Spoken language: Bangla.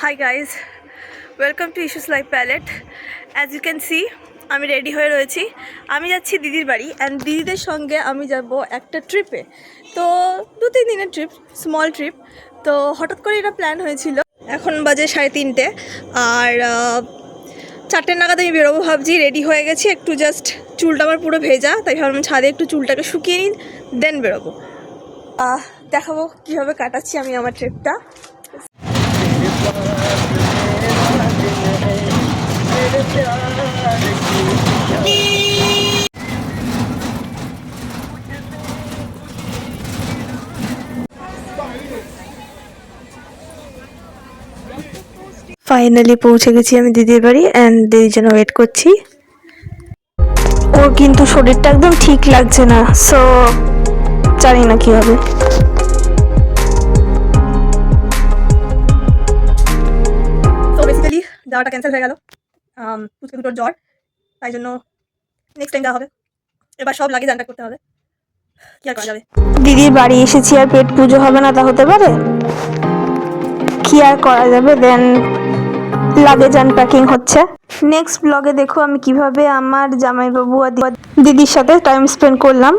Hi guys, welcome to Issues Life Palette. As you can see, আমি রেডি হয়ে রয়েছি। আমি যাচ্ছি দিদির বাড়ি অ্যান্ড দিদিদের সঙ্গে আমি যাব একটা ট্রিপে। তো 2-3 দিনের ট্রিপ, স্মল ট্রিপ। তো হঠাৎ করে এটা প্ল্যান হয়েছিল। এখন বাজে 3:30 আর 4টে নাগাদ আমি বেরোবো ভাবছি। রেডি হয়ে গেছি, একটু জাস্ট চুলটা আমার পুরো ভেজা, তাই ভাবলাম ছাদে একটু চুলটাকে শুকিয়ে নিই, দেন বেরোবো। দেখাবো কীভাবে কাটাচ্ছি আমি আমার ট্রিপটা। ফাইনালি পৌঁছে গেছি আমি দিদির বাড়ি অ্যান্ড দিদির জন্য ওয়েট করছি। ওর কিন্তু শরীরটা একদম ঠিক লাগছে না, সো জানি না কি হবে। তো বেসিক্যালি যাওয়াটা ক্যান্সেল হয়ে গেল। পুচকে দুটোর জ্বর, তাই জন্য নেক্সট টাইম যাওয়া হবে। এবার সব লাগেজ আনপ্যাক করতে হবে, কি আর করা যাবে। দিদির বাড়ি এসেছি আর পেট পুজো হবে না তা হতে পারে? কি আর করা যাবে। দেন লাগেজ আনপ্যাকিং হচ্ছে। নেক্সট ব্লগে দেখো আমি কিভাবে আমার জামাইবাবু আর দিদির সাথে টাইম স্পেন্ড করলাম।